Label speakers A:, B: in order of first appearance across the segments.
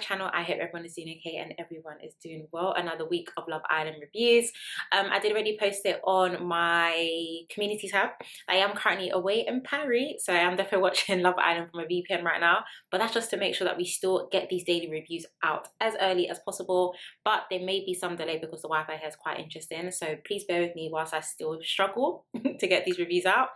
A: channel. I hope everyone is doing okay and everyone is doing well. Another week of Love Island reviews. I did already post it on my community tab. I am currently away in Paris, so I am definitely watching Love Island from a VPN right now, but that's just to make sure that we still get these daily reviews out as early as possible. But there may be some delay because the Wi-Fi here is quite interesting, so please bear with me whilst I still struggle to get these reviews out.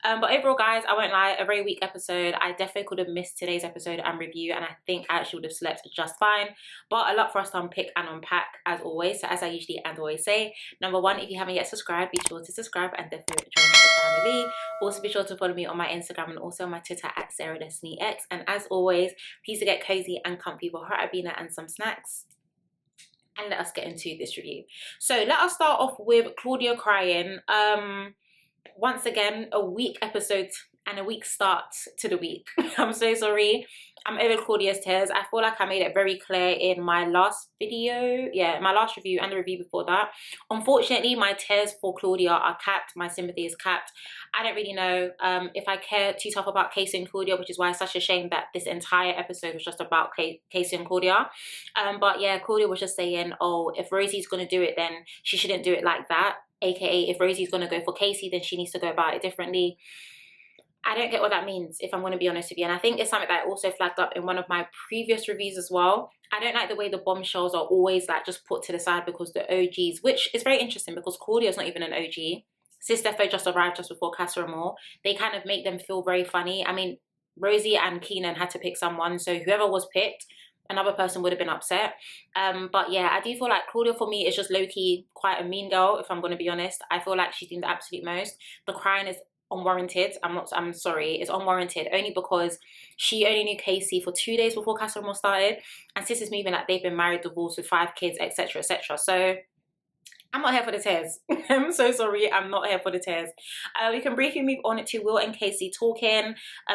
A: But overall, guys, I won't lie, a very weak episode. I definitely could have missed today's episode and review, and I think I actually would have slept just fine. But a lot for us to unpick and unpack as always. So as I usually and always say, number one, if you haven't yet subscribed, be sure to subscribe and definitely join the family. Also be sure to follow me on my Instagram and also my Twitter at SarahDestinyX. And as always, please to get cozy and comfy with hot abina and some snacks. And let us get into this review. So let us start off with Claudia crying. Once again, a weak episode and a weak start to the week. I'm so sorry. I'm over Claudia's tears. I feel like I made it very clear in my last video. Yeah, my last review and the review before that. Unfortunately, my tears for Claudia are capped. My sympathy is capped. I don't really know if I care too tough about Casey and Claudia, which is why it's such a shame that this entire episode was just about Casey and Claudia. But yeah, Claudia was just saying, oh, if Rosie's going to do it, then she shouldn't do it like that. AKA, if Rosie's going to go for Casey, then she needs to go about it differently. I don't get what that means, if I'm going to be honest with you. And I think it's something that I also flagged up in one of my previous reviews as well. I don't like the way the bombshells are always like just put to the side because the OGs, which is very interesting because Claudia's not even an OG. Sis Defo just arrived just before Casa Amor. They kind of make them feel very funny. I mean, Rosie and Keenan had to pick someone, so whoever was picked, another person would have been upset. But yeah, I do feel like Claudia for me is just low-key quite a mean girl, if I'm going to be honest. I feel like she's doing the absolute most. The crying is unwarranted. I'm sorry, it's unwarranted only because she only knew Casey for 2 days before Casa Amor started, and sis is moving like they've been married, divorced with 5 kids, etc, etc. So I'm not here for the tears. I'm so sorry, I'm not here for the tears. We can briefly move on to Will and Casey talking.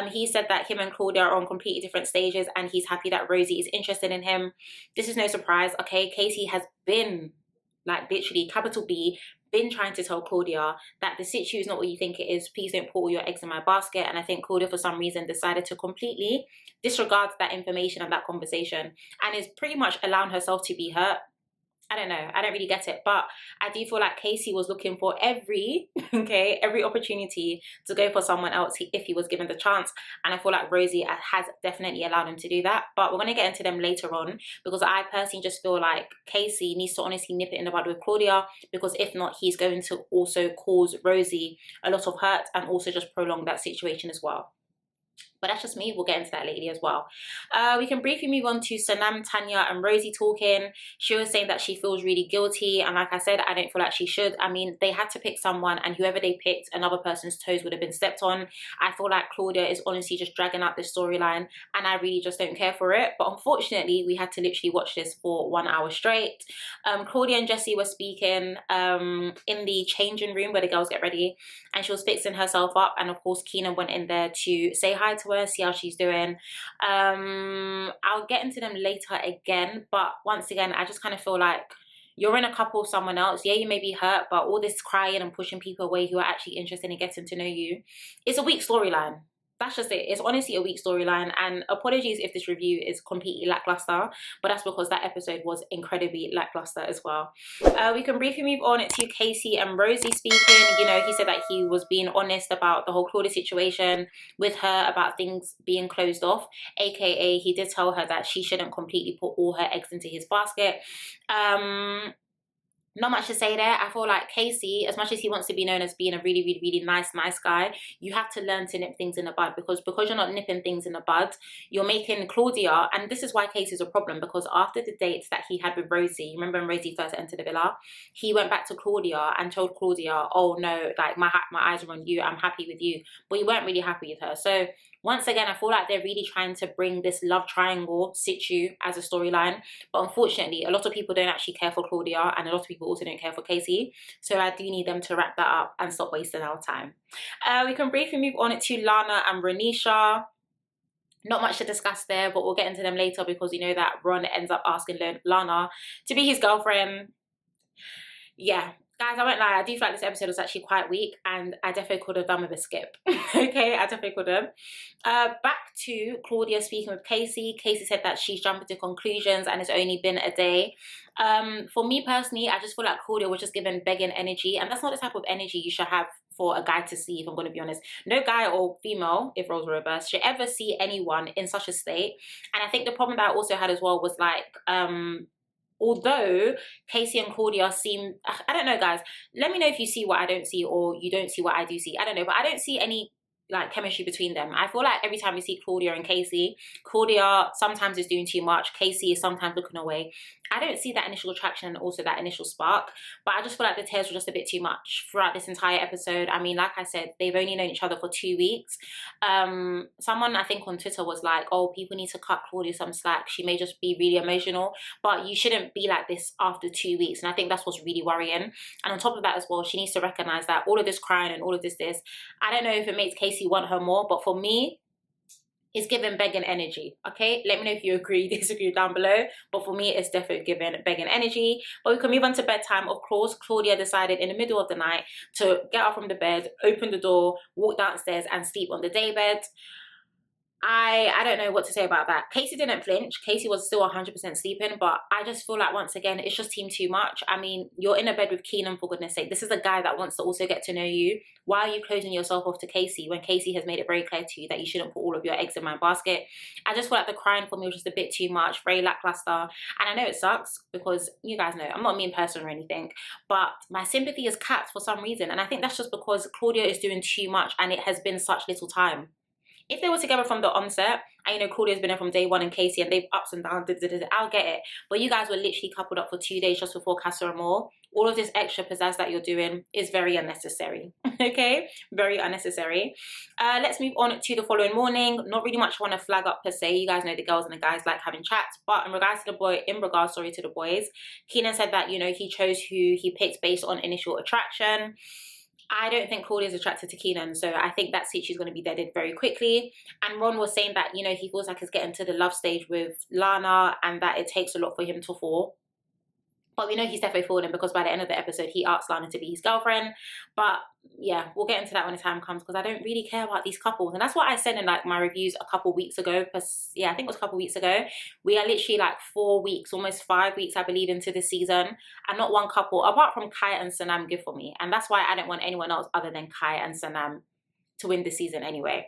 A: He said that him and Claudia are on completely different stages and he's happy that Rosie is interested in him. This is no surprise, okay? Casey has been, like literally, capital B, been trying to tell Claudia that the situ is not what you think it is. Please don't put all your eggs in my basket. And I think Claudia for some reason decided to completely disregard that information and that conversation and is pretty much allowing herself to be hurt. I don't know, I don't really get it, but I do feel like Casey was looking for every opportunity to go for someone else if he was given the chance, and I feel like Rosie has definitely allowed him to do that. But we're going to get into them later on because I personally just feel like Casey needs to honestly nip it in the bud with Claudia, because if not, he's going to also cause Rosie a lot of hurt and also just prolong that situation as well. But that's just me. We'll get into that later as well. We can briefly move on to Sanam, Tanya and Rosie talking. She was saying that she feels really guilty. And like I said, I don't feel like she should. I mean, they had to pick someone and whoever they picked, another person's toes would have been stepped on. I feel like Claudia is honestly just dragging out this storyline and I really just don't care for it. But unfortunately, we had to literally watch this for 1 hour straight. Claudia and Jessie were speaking in the changing room where the girls get ready. And she was fixing herself up. And of course, Keenan went in there to say hi to her, see how she's doing. I'll get into them later again, but once again, I just kind of feel like you're in a couple with someone else. Yeah, you may be hurt, but all this crying and pushing people away who are actually interested in getting to know you, it's a weak storyline. That's just it. It's honestly a weak storyline, and apologies if this review is completely lackluster, but that's because that episode was incredibly lackluster as well. We can briefly move on to Casey and Rosie speaking. You know, he said that he was being honest about the whole Claudia situation with her, about things being closed off, aka he did tell her that she shouldn't completely put all her eggs into his basket. Not much to say there. I feel like Casey, as much as he wants to be known as being a really, really, really nice guy, you have to learn to nip things in the bud, because you're not nipping things in the bud, you're making Claudia, and this is why Casey's a problem, because after the dates that he had with Rosie, remember when Rosie first entered the villa, he went back to Claudia and told Claudia, oh no, like my eyes are on you, I'm happy with you, but you weren't really happy with her. So once again, I feel like they're really trying to bring this love triangle situ as a storyline. But unfortunately, a lot of people don't actually care for Claudia and a lot of people also don't care for Casey. So I do need them to wrap that up and stop wasting our time. We can briefly move on to Lana and Renisha. Not much to discuss there, but we'll get into them later because you know that Ron ends up asking Lana to be his girlfriend. Yeah. Guys, I won't lie, I do feel like this episode was actually quite weak, and I definitely could have done with a skip. Okay, I definitely could have. Back to Claudia speaking with Casey. Casey said that she's jumping to conclusions and it's only been a day. For me personally, I just feel like Claudia was just given begging energy, and that's not the type of energy you should have for a guy to see, if I'm going to be honest. No guy or female, if roles were reversed, should ever see anyone in such a state. And I think the problem that I also had as well was like, although Casey and Claudia seem, I don't know, guys, let me know if you see what I don't see, or you don't see what I do see. I don't know, but I don't see any like chemistry between them. I feel like every time we see Claudia and Casey, Claudia sometimes is doing too much, Casey is sometimes looking away. I don't see that initial attraction and also that initial spark, but I just feel like the tears were just a bit too much throughout this entire episode. I mean, like I said, they've only known each other for 2 weeks. Someone I think on Twitter was like, oh, people need to cut Claudia some slack, she may just be really emotional, but you shouldn't be like this after 2 weeks. And I think that's what's really worrying. And on top of that as well, she needs to recognize that all of this crying and all of this, I don't know if it makes Casey want her more, but for me, it's giving begging energy. Okay, let me know if you agree, disagree down below, but for me it's definitely giving begging energy. But we can move on to bedtime. Of course, Claudia decided in the middle of the night to get up from the bed, open the door, walk downstairs and sleep on the daybed. I don't know what to say about that. Casey didn't flinch. Casey was still 100% sleeping, but I just feel like once again, it's just team too much. I mean, you're in a bed with Keenan, for goodness sake. This is a guy that wants to also get to know you. Why are you closing yourself off to Casey when Casey has made it very clear to you that you shouldn't put all of your eggs in my basket? I just feel like the crying for me was just a bit too much, very lackluster. And I know it sucks because you guys know I'm not a mean person or anything, but my sympathy is capped for some reason. And I think that's just because Claudia is doing too much and it has been such little time. If they were together from the onset, and you know Claudia's been there from day one and Casey, and they've ups and downs, I'll get it. But you guys were literally coupled up for 2 days just before Casa Amor. All of this extra pizzazz that you're doing is very unnecessary. Okay, very unnecessary. Let's move on to the following morning. Not really much I want to flag up per se. You guys know the girls and the guys like having chats, but in regards to the boys, Keenan said that, you know, he chose who he picked based on initial attraction. I don't think Claudia is attracted to Keenan, so I think that she's going to be deaded very quickly. And Ron was saying that, you know, he feels like he's getting to the love stage with Lana and that it takes a lot for him to fall. But we know he's definitely falling because by the end of the episode, he asks Lana to be his girlfriend. But yeah, we'll get into that when the time comes because I don't really care about these couples. And that's what I said in like my reviews a couple weeks ago. Because yeah, I think it was a couple weeks ago. We are literally like 4 weeks, almost 5 weeks, I believe, into the season. And not one couple, apart from Kai and Sanam, give for me. And that's why I don't want anyone else other than Kai and Sanam to win the season anyway.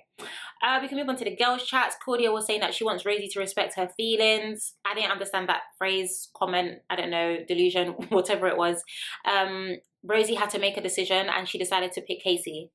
A: We can move on to the girls' chats. Claudia was saying that she wants Rosie to respect her feelings. I didn't understand that phrase, comment, I don't know, delusion, whatever it was. Rosie had to make a decision and she decided to pick Casey.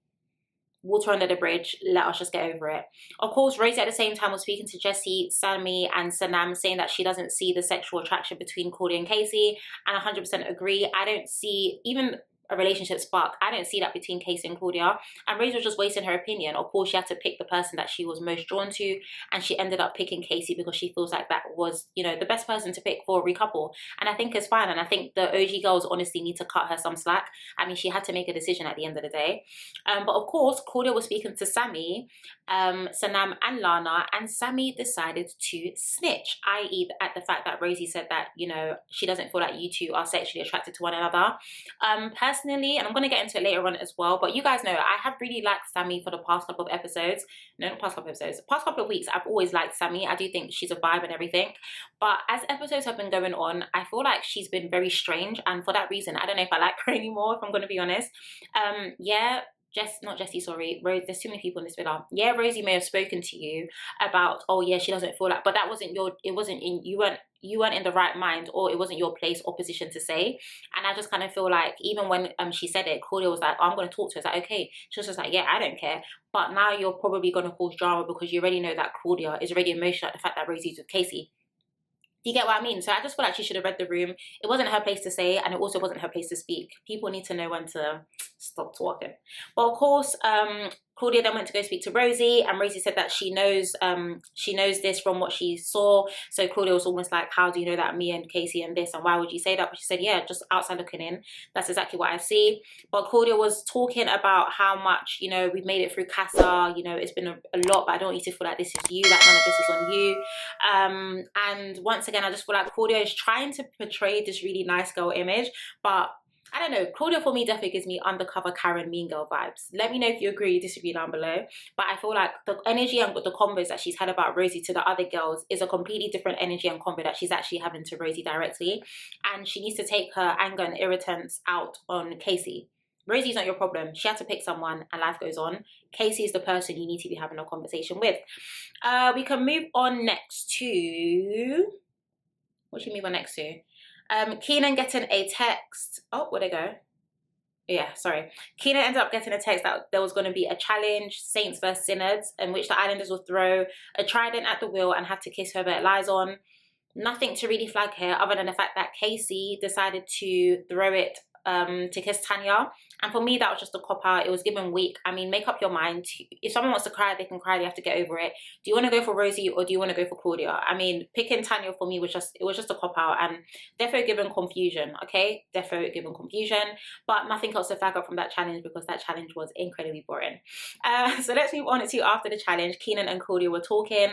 A: Water under the bridge, let us just get over it. Of course, Rosie at the same time was speaking to Jessie, Sammy and Sanam, saying that she doesn't see the sexual attraction between Claudia and Casey, and I 100% agree. I don't see even a relationship spark. I don't see that between Casey and Claudia, and Rosie was just wasting her opinion. Of course, she had to pick the person that she was most drawn to, and she ended up picking Casey because she feels like that was, you know, the best person to pick for a recouple, and I think it's fine. And I think the OG girls honestly need to cut her some slack. I mean, she had to make a decision at the end of the day. But of course, Claudia was speaking to Sammy, Sanam and Lana, and Sammy decided to snitch, i.e. at the fact that Rosie said that, you know, she doesn't feel like you two are sexually attracted to one another. Personally, and I'm going to get into it later on as well, but you guys know I have really liked Sammy for the past couple of episodes. No, not past couple of episodes. Past couple of weeks, I've always liked Sammy. I do think she's a vibe and everything. But as episodes have been going on, I feel like she's been very strange. And for that reason, I don't know if I like her anymore, if I'm going to be honest. Yeah. Rose, there's too many people in this villa. Yeah, Rosie may have spoken to you about, oh yeah, she doesn't feel like, but that wasn't your, it wasn't in, you weren't in the right mind, or it wasn't your place or position to say. And I just kind of feel like even when she said it, Claudia was like, oh, I'm going to talk to her. It's like, okay. She was just like, yeah, I don't care. But now you're probably going to cause drama because you already know that Claudia is already emotional at the fact that Rosie's with Casey. Do you get what I mean? So I just feel like she should have read the room. It wasn't her place to say, and it also wasn't her place to speak. People need to know when to stop talking. But of course, Claudia then went to go speak to Rosie, and Rosie said that she knows this from what she saw. So Claudia was almost like, how do you know that me and Casey and this, and why would you say that? But she said, yeah, just outside looking in, that's exactly what I see. But Claudia was talking about how much, you know, we've made it through Casa, you know, it's been a lot, but I don't want you to feel like this is you, that none of this is on you. And once again, I just feel like Claudia is trying to portray this really nice girl image, but I don't know. Claudia for me definitely gives me undercover Karen Mean Girl vibes. Let me know if you agree or disagree down below. But I feel like the energy and the combos that she's had about Rosie to the other girls is a completely different energy and combo that she's actually having to Rosie directly. And she needs to take her anger and irritants out on Casey. Rosie's not your problem. She had to pick someone and life goes on. Casey is the person you need to be having a conversation with. We can move on next to... What should we move on next to? Keenan getting a text. Oh, where'd it go? Yeah, sorry. Keenan ended up getting a text that there was going to be a challenge, Saints vs Synods, in which the Islanders will throw a trident at the wheel and have to kiss whoever it lies on. Nothing to really flag here other than the fact that Casey decided to throw it to kiss Tanya. And for me, that was just a cop-out. It was given weak. I mean, make up your mind. If someone wants to cry, they can cry. They have to get over it. Do you want to go for Rosie or do you want to go for Claudia? I mean, picking Tanya for me was just a cop-out and defo given confusion, okay? Defo given confusion. But nothing else to flag up from that challenge because that challenge was incredibly boring. So let's move on to after the challenge. Keenan and Claudia were talking.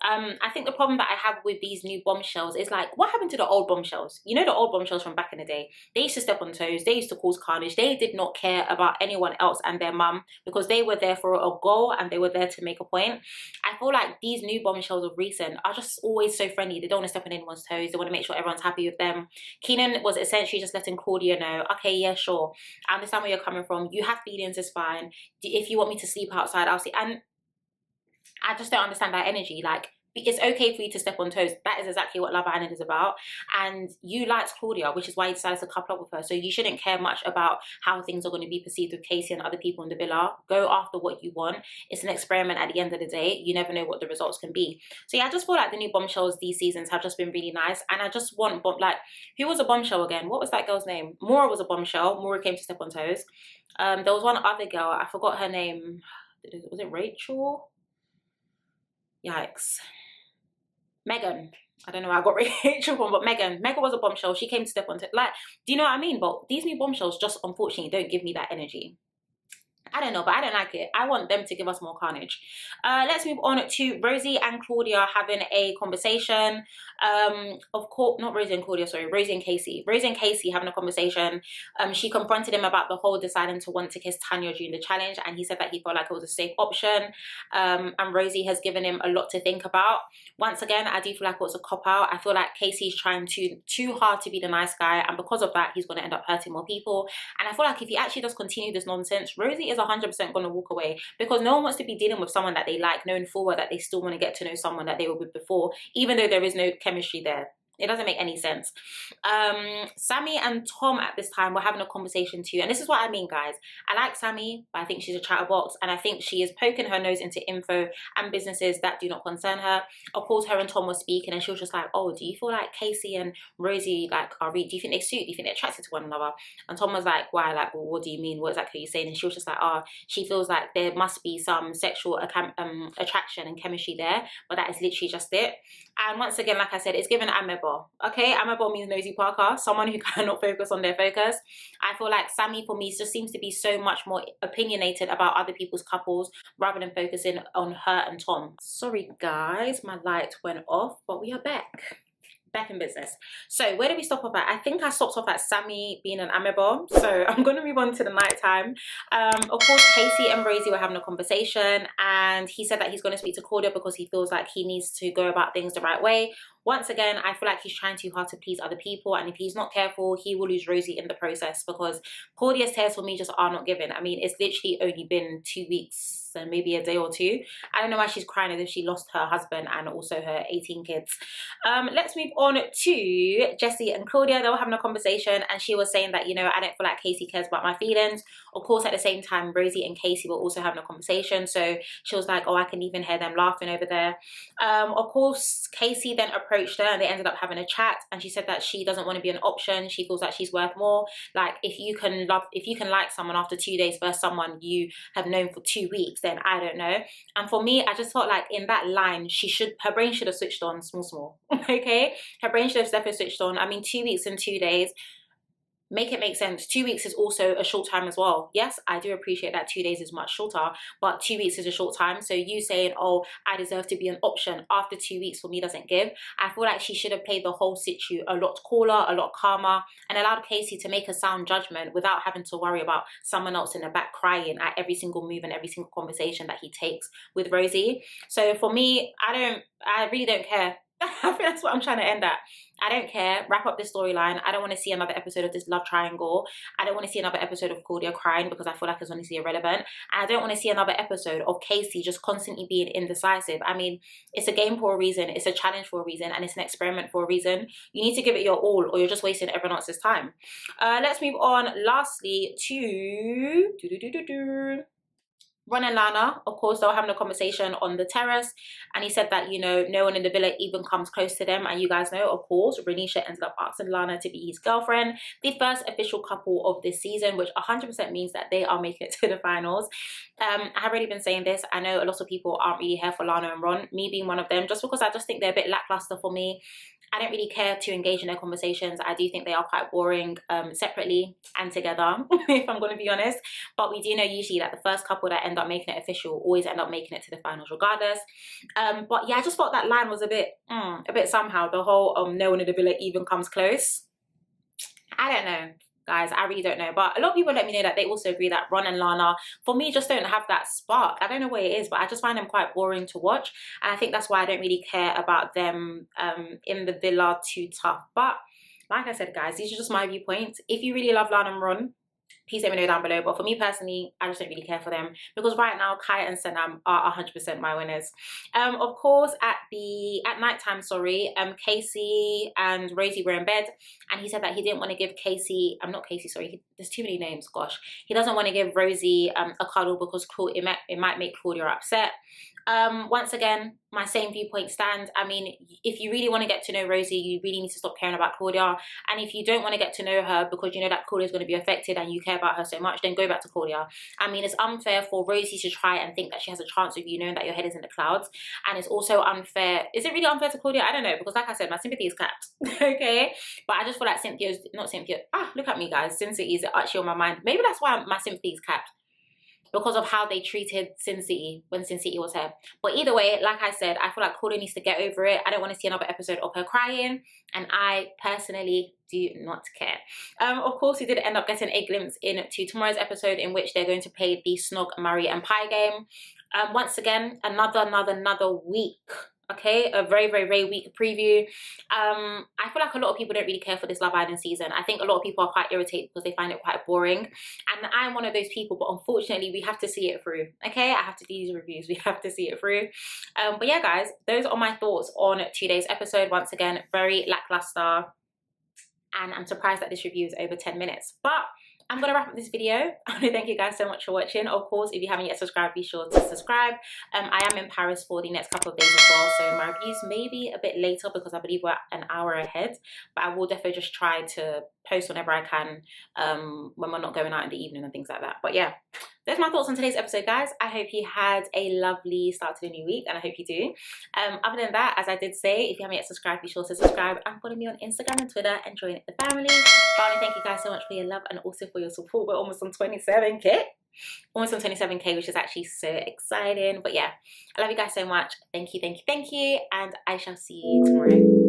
A: I think the problem that I have with these new bombshells is like, what happened to the old bombshells? You know, the old bombshells from back in the day? They used to step on toes. They used to cause carnage. They did not care about anyone else and their mum because they were there for a goal and they were there to make a point. I feel like these new bombshells of recent are just always so friendly. They don't want to step on anyone's toes. They want to make sure everyone's happy with them. Keenan was essentially just letting Claudia know, okay, yeah, sure, I understand where you're coming from. You have feelings, it's fine. If you want me to sleep outside, I'll see. And I just don't understand that energy. Like, it's okay for you to step on toes. That is exactly what Love Island is about. And you liked Claudia, which is why you decided to couple up with her. So you shouldn't care much about how things are going to be perceived with Casey and other people in the villa. Go after what you want. It's an experiment at the end of the day. You never know what the results can be. So yeah, I just feel like the new bombshells these seasons have just been really nice. And I just want, like, who was a bombshell again? What was that girl's name? Maura was a bombshell. Maura came to step on toes. There was one other girl. I forgot her name. Was it Rachel? Yikes. Megan. I don't know where I got Rachel from, but Megan was a bombshell. She came to step on like, do you know what I mean? But these new bombshells just unfortunately don't give me that energy. I don't know, but I don't like it. I want them to give us more carnage. Let's move on to Rosie and Claudia having a conversation. Of course, not Rosie and Claudia, sorry, Rosie and Casey. Rosie and Casey having a conversation. She confronted him about the whole deciding to want to kiss Tanya during the challenge, and he said that he felt like it was a safe option. And Rosie has given him a lot to think about. Once again, I do feel like it was a cop-out. I feel like Casey's trying too hard to be the nice guy, and because of that, he's going to end up hurting more people. And I feel like if he actually does continue this nonsense, Rosie is 100% going to walk away because no one wants to be dealing with someone that they like, knowing full well that they still want to get to know someone that they were with before, even though there is no chemistry there. It doesn't make any sense. Sammy and Tom at this time were having a conversation too. And this is what I mean, guys. I like Sammy, but I think she's a chatterbox. And I think she is poking her nose into info and businesses that do not concern her. Of course, her and Tom were speaking and she was just like, oh, do you feel like Casey and Rosie like are do you think they suit? Do you think they're attracted to one another? And Tom was like, why? Like, well, what do you mean? What exactly are you saying? And she was just like, oh, she feels like there must be some sexual attraction and chemistry there. But that is literally just it. And once again, like I said, it's given Ameba. Okay, Ameba means nosy Parker, someone who cannot focus on their focus. I feel like Sammy for me just seems to be so much more opinionated about other people's couples rather than focusing on her and Tom. Sorry guys, my light went off, but we are back in business. So where did we stop off at? I think I stopped off at Sammy being an ameba. So I'm going to move on to the night time. Of course, Casey and Rosie were having a conversation and he said that he's going to speak to Claudia because he feels like he needs to go about things the right way. Once again, I feel like he's trying too hard to please other people, and if he's not careful, he will lose Rosie in the process because Claudia's tears for me just are not given. I mean, it's literally only been 2 weeks and maybe a day or two. I don't know why she's crying as if she lost her husband and also her 18 kids. Let's move on to Jessie and Claudia. They were having a conversation and she was saying that, you know, I don't feel like Casey cares about my feelings. Of course, at the same time, Rosie and Casey were also having a conversation. So she was like, oh, I can even hear them laughing over there. Of course, Casey then approached her and they ended up having a chat, and she said that she doesn't want to be an option. She feels like she's worth more. Like, if you can like someone after 2 days versus someone you have known for 2 weeks, then I don't know. And for me, I just felt like in that line, her brain should have switched on small. Okay, her brain should have definitely switched on. I mean, 2 weeks and 2 days, make it make sense. 2 weeks is also a short time as well. Yes, I do appreciate that 2 days is much shorter, but 2 weeks is a short time. So you saying, oh, I deserve to be an option after 2 weeks for me doesn't give. I feel like she should have played the whole situ a lot cooler, a lot calmer, and allowed Casey to make a sound judgment without having to worry about someone else in the back crying at every single move and every single conversation that he takes with Rosie. So for me, I really don't care. I think that's what I'm trying to end at. I don't care. Wrap up this storyline. I don't want to see another episode of this love triangle. I don't want to see another episode of Claudia crying because I feel like it's honestly irrelevant. And I don't want to see another episode of Casey just constantly being indecisive. I mean, it's a game for a reason. It's a challenge for a reason. And it's an experiment for a reason. You need to give it your all or you're just wasting everyone else's time. Let's move on lastly to... Ron and Lana, of course, they were having a conversation on the terrace, and he said that, you know, no one in the villa even comes close to them. And you guys know, of course, Renisha ended up asking Lana to be his girlfriend, the first official couple of this season, which 100% means that they are making it to the finals. I have already been saying this. I know a lot of people aren't really here for Lana and Ron, me being one of them, just because I just think they're a bit lackluster for me. I don't really care to engage in their conversations. I do think they are quite boring separately and together, if I'm going to be honest. But we do know usually that the first couple that end up making it official always end up making it to the finals regardless. But yeah, I just thought that line was a bit somehow. The whole no one in the villa even comes close. I don't know, guys. I really don't know. But a lot of people let me know that they also agree that Ron and Lana, for me, just don't have that spark. I don't know what it is, but I just find them quite boring to watch. And I think that's why I don't really care about them in the villa too tough. But like I said, guys, these are just my viewpoints. If you really love Lana and Ron, please let me know down below. But for me personally, I just don't really care for them because right now Kai and Sanam are 100% my winners. Of course, at nighttime, Casey and Rosie were in bed, and he said that he didn't want to give Casey, there's too many names, gosh. He doesn't want to give Rosie a cuddle because it might make Claudia upset. Once again, my same viewpoint stands. I mean, if you really want to get to know Rosie, you really need to stop caring about Claudia. And if you don't want to get to know her because you know that Claudia is going to be affected and you care about her so much, then go back to Claudia. I mean, it's unfair for Rosie to try and think that she has a chance with you knowing that your head is in the clouds. And it's also unfair. Is it really unfair to Claudia? I don't know, because like I said, my sympathy is capped. Okay? But I just feel like look at me, guys. Sin City is actually on my mind. Maybe that's why my sympathy is capped, because of how they treated Sin City when Sin City was here. But either way, like I said, I feel like Claudia needs to get over it. I don't want to see another episode of her crying, and I personally do not care. Of course, we did end up getting a glimpse into tomorrow's episode in which they're going to play the Snog, Marry and Pie game. Once again, another week. Okay, a very, very, very weak preview. I feel like a lot of people don't really care for this Love Island season. I think a lot of people are quite irritated because they find it quite boring. And I'm one of those people, but unfortunately, we have to see it through. Okay, I have to do these reviews. We have to see it through. But yeah, guys, those are my thoughts on today's episode. Once again, very lackluster. And I'm surprised that this review is over 10 minutes. But I'm going to wrap up this video. I want to thank you guys so much for watching. Of course, if you haven't yet subscribed, be sure to subscribe. I am in Paris for the next couple of days as well, so my reviews may be a bit later because I believe we're an hour ahead. But I will definitely just try to post whenever I can when we're not going out in the evening and things like that. But yeah, there's my thoughts on today's episode, guys. I hope you had a lovely start to the new week, and I hope you do. Other than that, as I did say, if you haven't yet subscribed, be sure to subscribe and follow me on Instagram and Twitter and join the family. But I want to thank you guys so much for your love and also for your support. We're almost on 27k. Almost on 27k, which is actually so exciting. But yeah, I love you guys so much. Thank you, and I shall see you tomorrow.